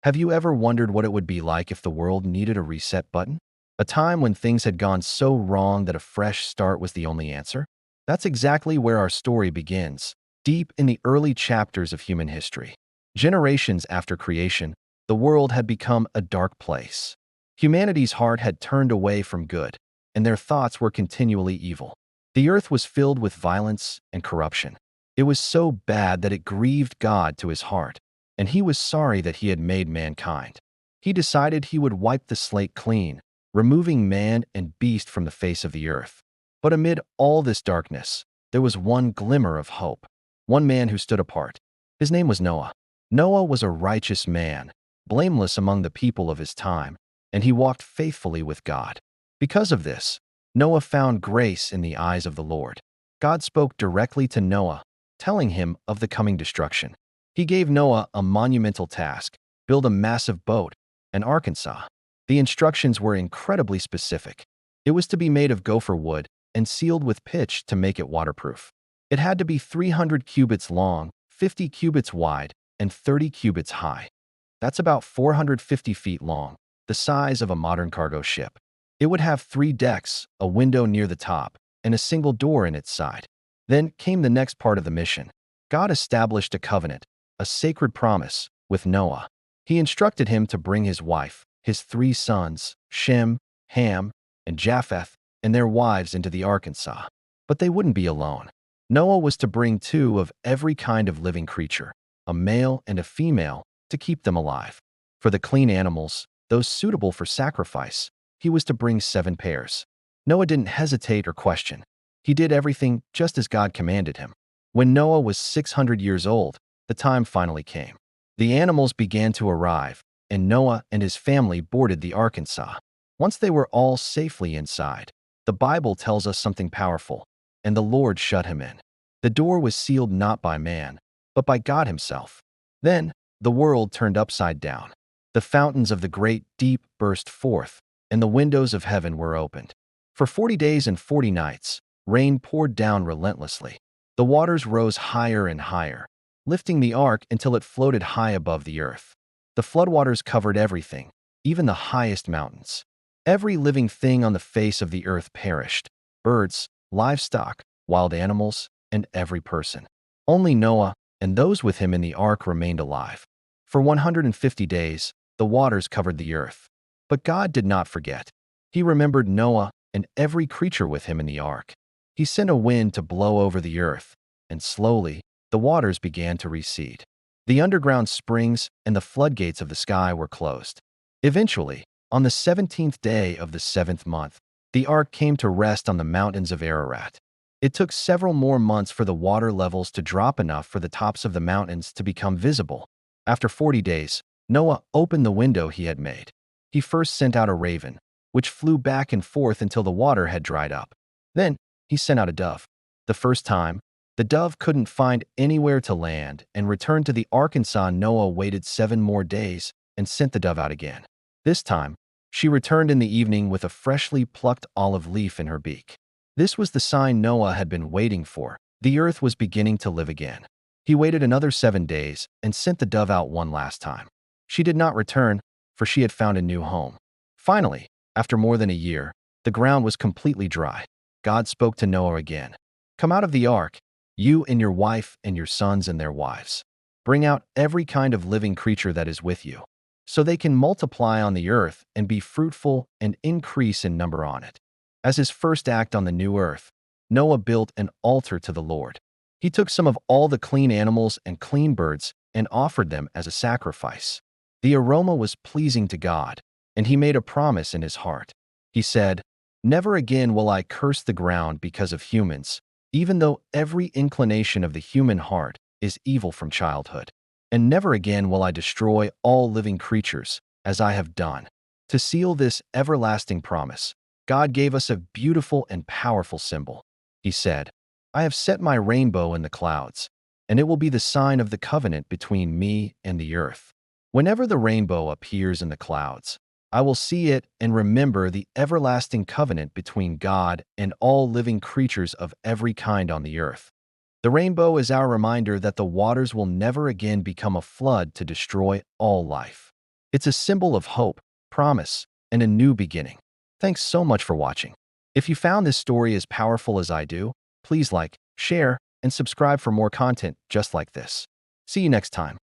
Have you ever wondered what it would be like if the world needed a reset button? A time when things had gone so wrong that a fresh start was the only answer? That's exactly where our story begins, deep in the early chapters of human history. Generations after creation, the world had become a dark place. Humanity's heart had turned away from good, and their thoughts were continually evil. The earth was filled with violence and corruption. It was so bad that it grieved God to his heart, and he was sorry that he had made mankind. He decided he would wipe the slate clean, removing man and beast from the face of the earth. But amid all this darkness, there was one glimmer of hope, one man who stood apart. His name was Noah. Noah was a righteous man, blameless among the people of his time, and he walked faithfully with God. Because of this, Noah found grace in the eyes of the Lord. God spoke directly to Noah, telling him of the coming destruction. He gave Noah a monumental task: build a massive boat, an Arkansas. The instructions were incredibly specific. It was to be made of gopher wood and sealed with pitch to make it waterproof. It had to be 300 cubits long, 50 cubits wide, and 30 cubits high. That's about 450 feet long, the size of a modern cargo ship. It would have 3 decks, a window near the top, and a single door in its side. Then came the next part of the mission. God established a covenant, a sacred promise, with Noah. He instructed him to bring his wife, his 3 sons, Shem, Ham, and Japheth, and their wives into the Arkansas. But they wouldn't be alone. Noah was to bring 2 of every kind of living creature, a male and a female, to keep them alive. For the clean animals, those suitable for sacrifice, he was to bring 7 pairs. Noah didn't hesitate or question. He did everything just as God commanded him. When Noah was 600 years old, the time finally came. The animals began to arrive, and Noah and his family boarded the Arkansas. Once they were all safely inside, the Bible tells us something powerful: and the Lord shut him in. The door was sealed not by man, but by God himself. Then the world turned upside down. The fountains of the great deep burst forth, and the windows of heaven were opened. For 40 days and 40 nights, rain poured down relentlessly. The waters rose higher and higher, lifting the ark until it floated high above the earth. The floodwaters covered everything, even the highest mountains. Every living thing on the face of the earth perished: birds, livestock, wild animals, and every person. Only Noah and those with him in the ark remained alive. For 150 days, the waters covered the earth. But God did not forget. He remembered Noah and every creature with him in the ark. He sent a wind to blow over the earth, and slowly, the waters began to recede. The underground springs and the floodgates of the sky were closed. Eventually, on the 17th day of the 7th month, the ark came to rest on the mountains of Ararat. It took several more months for the water levels to drop enough for the tops of the mountains to become visible. After 40 days, Noah opened the window he had made. He first sent out a raven, which flew back and forth until the water had dried up. Then, he sent out a dove. The first time, the dove couldn't find anywhere to land and returned to the Arkansas. Noah waited 7 more days and sent the dove out again. This time, she returned in the evening with a freshly plucked olive leaf in her beak. This was the sign Noah had been waiting for. The earth was beginning to live again. He waited another 7 days and sent the dove out one last time. She did not return, for she had found a new home. Finally, after more than a year, the ground was completely dry. God spoke to Noah again. "Come out of the ark, you and your wife and your sons and their wives. Bring out every kind of living creature that is with you, so they can multiply on the earth and be fruitful and increase in number on it." As his first act on the new earth, Noah built an altar to the Lord. He took some of all the clean animals and clean birds and offered them as a sacrifice. The aroma was pleasing to God, and he made a promise in his heart. He said, "Never again will I curse the ground because of humans, even though every inclination of the human heart is evil from childhood. And never again will I destroy all living creatures, as I have done." To seal this everlasting promise, God gave us a beautiful and powerful symbol. He said, "I have set my rainbow in the clouds, and it will be the sign of the covenant between me and the earth. Whenever the rainbow appears in the clouds, I will see it and remember the everlasting covenant between God and all living creatures of every kind on the earth." The rainbow is our reminder that the waters will never again become a flood to destroy all life. It's a symbol of hope, promise, and a new beginning. Thanks so much for watching. If you found this story as powerful as I do, please like, share, and subscribe for more content just like this. See you next time.